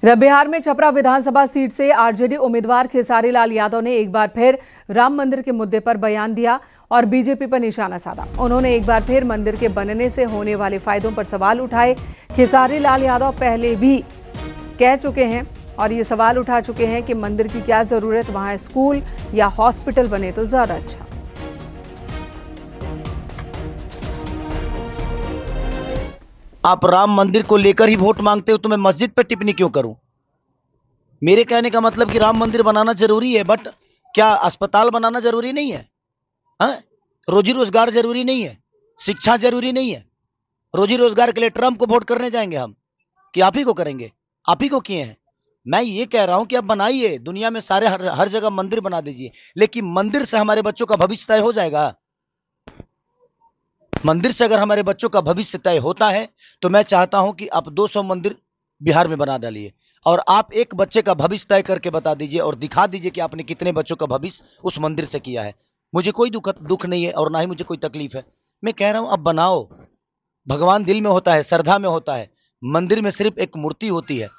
बिहार में छपरा विधानसभा सीट से आरजेडी उम्मीदवार खेसारी लाल यादव ने एक बार फिर राम मंदिर के मुद्दे पर बयान दिया और बीजेपी पर निशाना साधा। उन्होंने एक बार फिर मंदिर के बनने से होने वाले फायदों पर सवाल उठाए। खेसारी लाल यादव पहले भी कह चुके हैं और ये सवाल उठा चुके हैं कि मंदिर की क्या जरूरत, वहां स्कूल या हॉस्पिटल बने तो ज्यादा अच्छा। आप राम मंदिर को लेकर ही वोट मांगते हो तो मैं मस्जिद पर टिप्पणी क्यों करूं? मेरे कहने का मतलब कि राम मंदिर बनाना जरूरी है, बट क्या अस्पताल बनाना जरूरी नहीं है? रोजी रोजगार जरूरी नहीं है? शिक्षा जरूरी नहीं है? रोजी रोजगार के लिए ट्रंप को वोट करने जाएंगे हम कि आप ही को करेंगे? आप ही को किए हैं। मैं ये कह रहा हूं कि आप बनाइए, दुनिया में सारे हर जगह मंदिर बना दीजिए, लेकिन मंदिर से हमारे बच्चों का भविष्य तय हो जाएगा। मंदिर से अगर हमारे बच्चों का भविष्य तय होता है तो मैं चाहता हूं कि आप 200 मंदिर बिहार में बना डालिए और आप एक बच्चे का भविष्य तय करके बता दीजिए और दिखा दीजिए कि आपने कितने बच्चों का भविष्य उस मंदिर से किया है। मुझे कोई दुख नहीं है और ना ही मुझे कोई तकलीफ है। मैं कह रहा हूं अब बनाओ। भगवान दिल में होता है, श्रद्धा में होता है, मंदिर में सिर्फ एक मूर्ति होती है।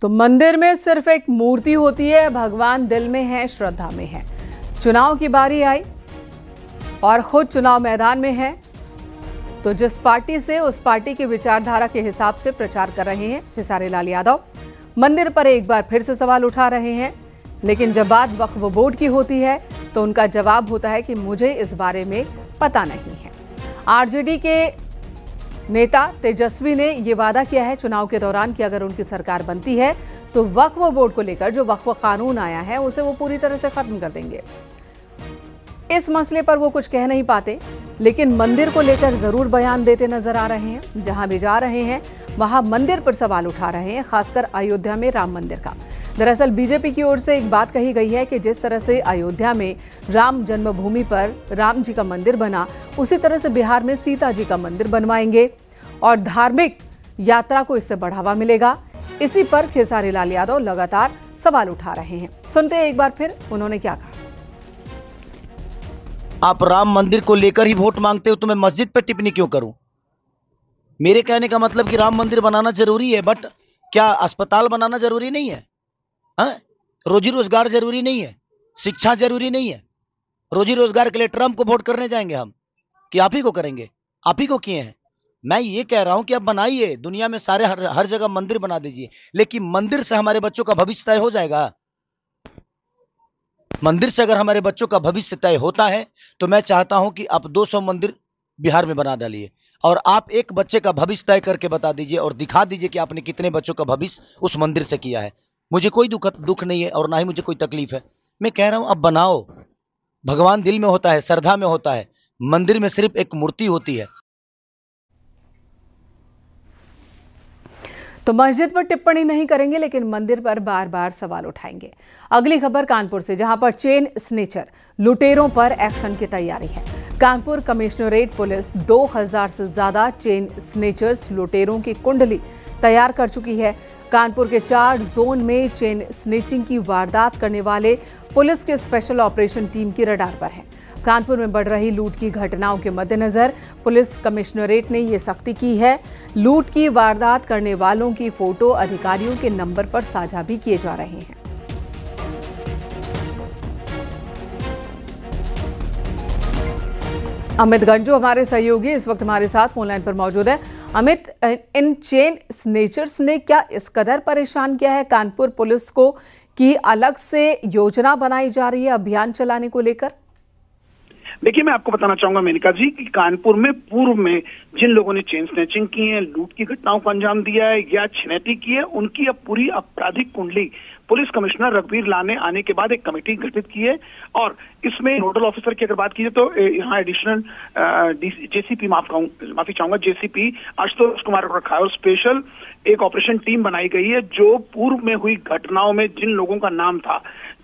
तो मंदिर में सिर्फ एक मूर्ति होती है, भगवान दिल में है, श्रद्धा में है। चुनाव की बारी आई और खुद चुनाव मैदान में है तो जिस पार्टी से उस पार्टी की विचारधारा के हिसाब से प्रचार कर रहे हैं खेसारी लाल यादव, मंदिर पर एक बार फिर से सवाल उठा रहे हैं। लेकिन जब बात वक्फ बोर्ड की होती है तो उनका जवाब होता है कि मुझे इस बारे में पता नहीं है। आरजेडी के नेता तेजस्वी ने यह वादा किया है चुनाव के दौरान कि अगर उनकी सरकार बनती है तो वक्फ बोर्ड को लेकर जो वक्फ कानून आया है उसे वो पूरी तरह से खत्म कर देंगे। इस मसले पर वो कुछ कह नहीं पाते, लेकिन मंदिर को लेकर जरूर बयान देते नजर आ रहे हैं। जहां भी जा रहे हैं वहां मंदिर पर सवाल उठा रहे हैं, खासकर अयोध्या में राम मंदिर का। दरअसल बीजेपी की ओर से एक बात कही गई है कि जिस तरह से अयोध्या में राम जन्मभूमि पर राम जी का मंदिर बना, उसी तरह से बिहार में सीता जी का मंदिर बनवाएंगे और धार्मिक यात्रा को इससे बढ़ावा मिलेगा। इसी पर खेसारी लाल यादव लगातार सवाल उठा रहे हैं। सुनते हैं एक बार फिर उन्होंने क्या कहा। आप राम मंदिर को लेकर ही वोट मांगते हो तो मैं मस्जिद पर टिप्पणी क्यों करूं? मेरे कहने का मतलब कि राम मंदिर बनाना जरूरी है, बट क्या अस्पताल बनाना जरूरी नहीं है? रोजी रोजगार जरूरी नहीं है? शिक्षा जरूरी नहीं है? रोजी रोजगार के लिए ट्रंप को वोट करने जाएंगे हम कि आप ही को करेंगे? आप ही को किए हैं। मैं ये कह रहा हूं कि आप बनाइए, दुनिया में सारे हर जगह मंदिर बना दीजिए, लेकिन मंदिर से हमारे बच्चों का भविष्य तय हो जाएगा। मंदिर से अगर हमारे बच्चों का भविष्य तय होता है तो मैं चाहता हूं कि आप 200 मंदिर बिहार में बना डालिए और आप एक बच्चे का भविष्य तय करके बता दीजिए और दिखा दीजिए कि आपने कितने बच्चों का भविष्य उस मंदिर से किया है। मुझे कोई दुख नहीं है और ना ही मुझे कोई तकलीफ है। मैं कह रहा हूं अब बनाओ। भगवान दिल में होता है, श्रद्धा में होता है, मंदिर में सिर्फ एक मूर्ति होती है। तो मस्जिद पर टिप्पणी नहीं करेंगे, लेकिन मंदिर पर बार बार सवाल उठाएंगे। अगली खबर कानपुर से, जहां पर चेन स्नेचर लुटेरों पर एक्शन की तैयारी है। कानपुर कमिश्नरेट पुलिस 2000 से ज्यादा चेन स्नेचर्स लुटेरों की कुंडली तैयार कर चुकी है। कानपुर के 4 जोन में चेन स्नेचिंग की वारदात करने वाले पुलिस के स्पेशल ऑपरेशन टीम की रडार पर है। कानपुर में बढ़ रही लूट की घटनाओं के मद्देनजर पुलिस कमिश्नरेट ने ये सख्ती की है। लूट की वारदात करने वालों की फोटो अधिकारियों के नंबर पर साझा भी किए जा रहे हैं। अमित गंजू हमारे सहयोगी इस वक्त हमारे साथ फोनलाइन पर मौजूद है। अमित, इन चेन स्नेचर्स ने क्या इस कदर परेशान किया है कानपुर पुलिस को कि अलग से योजना बनाई जा रही है अभियान चलाने को लेकर? देखिए, मैं आपको बताना चाहूंगा मेनका जी कि कानपुर में पूर्व में जिन लोगों ने चेन स्नैचिंग की है, लूट की घटनाओं को अंजाम दिया है या छिनैती की है, उनकी अब पूरी आपराधिक कुंडली पुलिस कमिश्नर रघुवीर लाल ने आने के बाद एक कमेटी गठित की है और इसमें नोडल ऑफिसर की अगर बात की जाए तो यहाँ एडिशनल जेसीपी माफी चाहूंगा जेसीपी आशुतोष कुमार को रखा है और स्पेशल एक ऑपरेशन टीम बनाई गई है जो पूर्व में हुई घटनाओं में जिन लोगों का नाम था,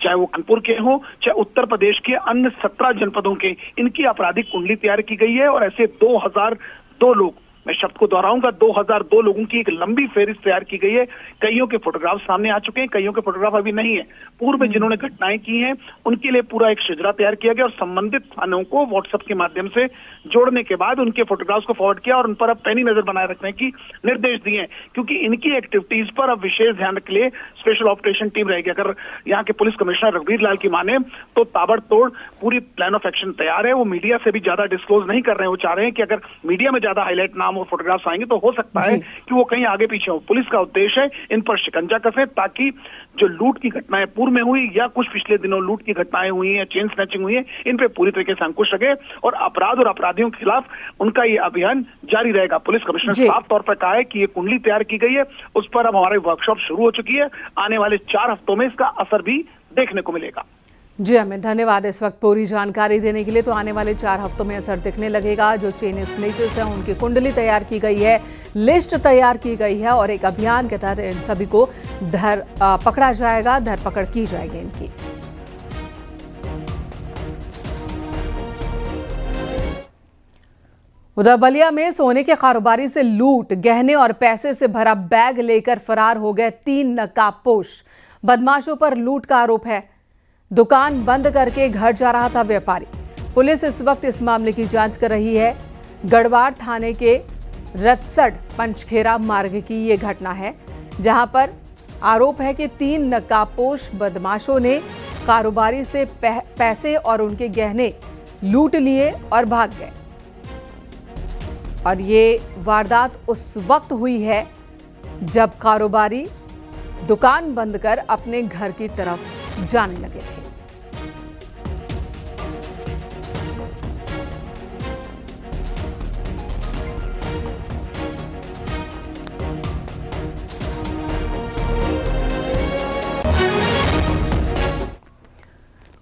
चाहे वो कानपुर के हों चाहे उत्तर प्रदेश के अन्य 17 जनपदों के, इनकी आपराधिक कुंडली तैयार की गई है और ऐसे 2002 लोग मैं शब्द को दोहराऊंगा, 2002 लोगों की एक लंबी फेहरिस्त तैयार की गई है। कईयों के फोटोग्राफ सामने आ चुके हैं, कईयों के फोटोग्राफ अभी नहीं है। पूर्व में जिन्होंने घटनाएं की हैं उनके लिए पूरा एक शिजरा तैयार किया गया और संबंधित थानों को व्हाट्सएप के माध्यम से जोड़ने के बाद उनके फोटोग्राफ्स को फॉरवर्ड किया और उन पर अब पैनी नजर बनाए रखने की निर्देश दिए हैं, क्योंकि इनकी एक्टिविटीज पर अब विशेष ध्यान के लिए स्पेशल ऑपरेशन टीम रहेगी। अगर यहाँ के पुलिस कमिश्नर रघुवीर लाल की माने तो ताबड़तोड़ पूरी प्लान ऑफ एक्शन तैयार है। वो मीडिया से भी ज्यादा डिस्क्लोज नहीं कर रहे हैं। वो चाह रहे हैं कि अगर मीडिया में ज्यादा हाईलाइट नाम और फोटोग्राफ्स आएंगे तो हो सकता है कि वो कहीं आगे पीछे हो। पुलिस का उद्देश्य है इन पर शिकंजा कसे, ताकि जो लूट की घटनाएं पूर्व में हुई या कुछ पिछले दिनों लूट की घटनाएं हुई हैं, चेन स्नैचिंग हुई है, इन पे पूरी तरीके से अंकुश लगे और अपराध और अपराधियों के खिलाफ उनका ये अभियान जारी रहेगा। पुलिस कमिश्नर साफ तौर पर कहा है कि ये कुंडली तैयार की गई है, उस पर अब हमारी वर्कशॉप शुरू हो चुकी है। आने वाले 4 हफ्तों में इसका असर भी देखने को मिलेगा। जी अमित, धन्यवाद इस वक्त पूरी जानकारी देने के लिए। तो आने वाले 4 हफ्तों में असर दिखने लगेगा। जो चेन स्नेचर्स हैं उनकी कुंडली तैयार की गई है, लिस्ट तैयार की गई है और एक अभियान के तहत इन सभी को पकड़ा जाएगा, धरपकड़ की जाएगी इनकी। उधर बलिया में सोने के कारोबारी से लूट, गहने और पैसे से भरा बैग लेकर फरार हो गए 3 नकाबपोश। बदमाशों पर लूट का आरोप है। दुकान बंद करके घर जा रहा था व्यापारी। पुलिस इस वक्त इस मामले की जांच कर रही है। गढ़वाड़ थाने के रतसड़ पंचखेरा मार्ग की ये घटना है, जहां पर आरोप है कि 3 नकाबपोश बदमाशों ने कारोबारी से पैसे और उनके गहने लूट लिए और भाग गए। और ये वारदात उस वक्त हुई है जब कारोबारी दुकान बंद कर अपने घर की तरफ जाने लगे थे।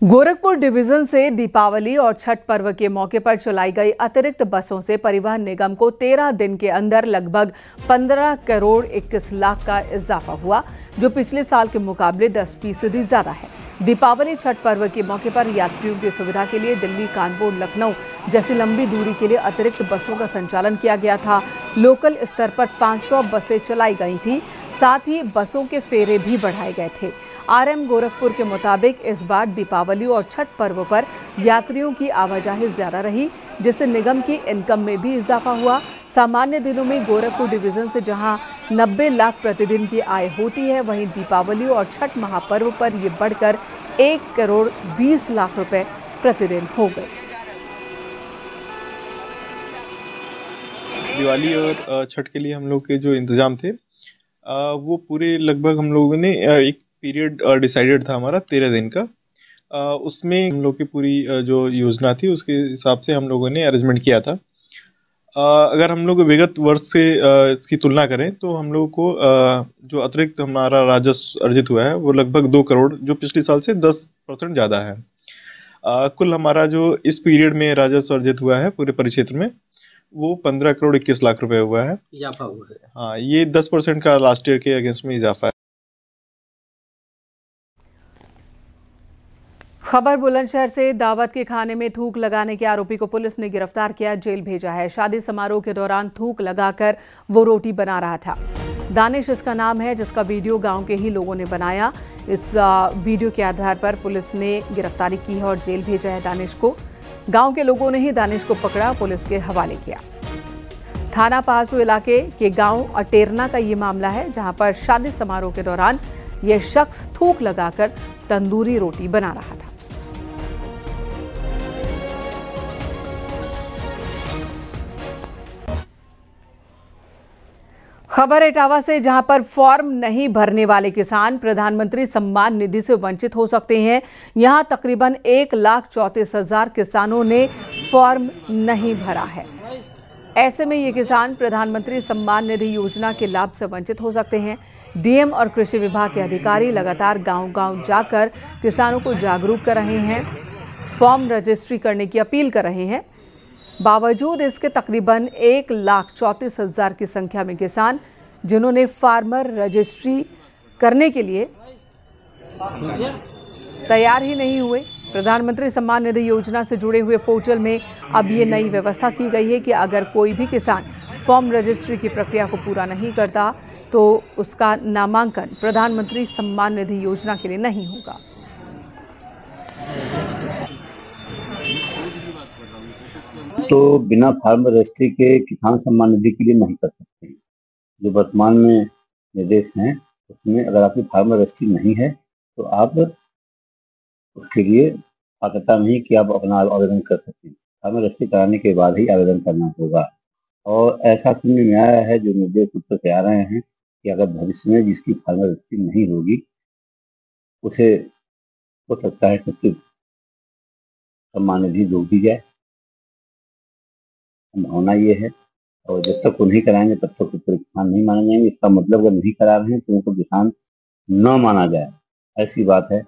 गोरखपुर डिवीजन से दीपावली और छठ पर्व के मौके पर चलाई गई अतिरिक्त बसों से परिवहन निगम को 13 दिन के अंदर लगभग 15 करोड़ 21 लाख का इजाफा हुआ, जो पिछले साल के मुकाबले 10% ज्यादा है। दीपावली छठ पर्व के मौके पर यात्रियों की सुविधा के लिए दिल्ली, कानपुर, लखनऊ जैसी लंबी दूरी के लिए अतिरिक्त बसों का संचालन किया गया था। लोकल स्तर पर 500 बसें चलाई गई थी, साथ ही बसों के फेरे भी बढ़ाए गए थे। आरएम गोरखपुर के मुताबिक इस बार दीपावली और छठ पर्व पर यात्रियों की आवाजाही ज्यादा रही, जिससे निगम की इनकम में भी इजाफा हुआ। सामान्य दिनों में गोरखपुर डिवीजन से जहां 90 लाख प्रतिदिन की आय होती है, वहीं दीपावली और छठ महापर्व पर ये बढ़कर 1 करोड़ 20 लाख रुपए प्रतिदिन हो गए। दिवाली और छठ के लिए हम लोग के जो इंतजाम थे वो पूरे लगभग हम लोगों ने एक पीरियड डिसाइडेड था हमारा 13 दिन का। उसमें हम लोग की पूरी जो योजना थी उसके हिसाब से हम लोगों ने अरेंजमेंट किया था। अगर हम लोग विगत वर्ष से इसकी तुलना करें तो हम लोग को जो अतिरिक्त हमारा राजस्व अर्जित हुआ है वो लगभग 2 करोड़, जो पिछले साल से 10% ज़्यादा है। कुल हमारा जो इस पीरियड में राजस्व अर्जित हुआ है पूरे परिक्षेत्र में वो 15 करोड़ 21 लाख रुपए हुआ है। इजाफा हुआ है। हाँ, ये 10% का लास्ट ईयर के अगेंस्ट में इजाफा है। खबर बुलंदशहर से। दावत के खाने में थूक लगाने के आरोपी को पुलिस ने गिरफ्तार किया, जेल भेजा है। शादी समारोह के दौरान थूक लगाकर वो रोटी बना रहा था। दानिश इसका नाम है, जिसका वीडियो गांव के ही लोगों ने बनाया। इस वीडियो के आधार पर पुलिस ने गिरफ्तारी की है और जेल भेजा है दानिश को। गांव के लोगों ने ही दानिश को पकड़ा, पुलिस के हवाले किया। थाना पहासू इलाके के गांव अटेरना का ये मामला है, जहां पर शादी समारोह के दौरान यह शख्स थूक लगाकर तंदूरी रोटी बना रहा था। खबर इटावा से, जहां पर फॉर्म नहीं भरने वाले किसान प्रधानमंत्री सम्मान निधि से वंचित हो सकते हैं। यहां तकरीबन 1,34,000 किसानों ने फॉर्म नहीं भरा है। ऐसे में ये किसान प्रधानमंत्री सम्मान निधि योजना के लाभ से वंचित हो सकते हैं। डीएम और कृषि विभाग के अधिकारी लगातार गांव-गांव जाकर किसानों को जागरूक कर रहे हैं, फॉर्म रजिस्ट्री करने की अपील कर रहे हैं। बावजूद इसके तकरीबन 1,34,000 की संख्या में किसान जिन्होंने फार्मर रजिस्ट्री करने के लिए तैयार ही नहीं हुए। प्रधानमंत्री सम्मान निधि योजना से जुड़े हुए पोर्टल में अब ये नई व्यवस्था की गई है कि अगर कोई भी किसान फॉर्म रजिस्ट्री की प्रक्रिया को पूरा नहीं करता तो उसका नामांकन प्रधानमंत्री सम्मान निधि योजना के लिए नहीं होगा। तो बिना फार्म रजिस्ट्री के किसान सम्मान निधि के लिए नहीं कर सकते। जो वर्तमान में निर्देश हैं उसमें अगर आपकी फार्म रजिस्ट्री नहीं है तो आप उसके लिए पात्रता नहीं कि आप अपना आवेदन कर सकते हैं। फार्म रजिस्ट्री कराने के बाद ही आवेदन करना होगा। और ऐसा सुनने में आया है, जो निर्देश उत्तर से आ रहे हैं, कि अगर भविष्य में जिसकी फार्म रजिस्ट्री नहीं होगी उसे हो सकता है कि सम्मान निधि रोक दी जाए। संभावना ये है, और जब तक वो नहीं कराएंगे तब तक पूरे किसान नहीं माने जाएंगे। इसका मतलब अगर नहीं करा रहे हैं तो उनको किसान न माना जाए, ऐसी बात है।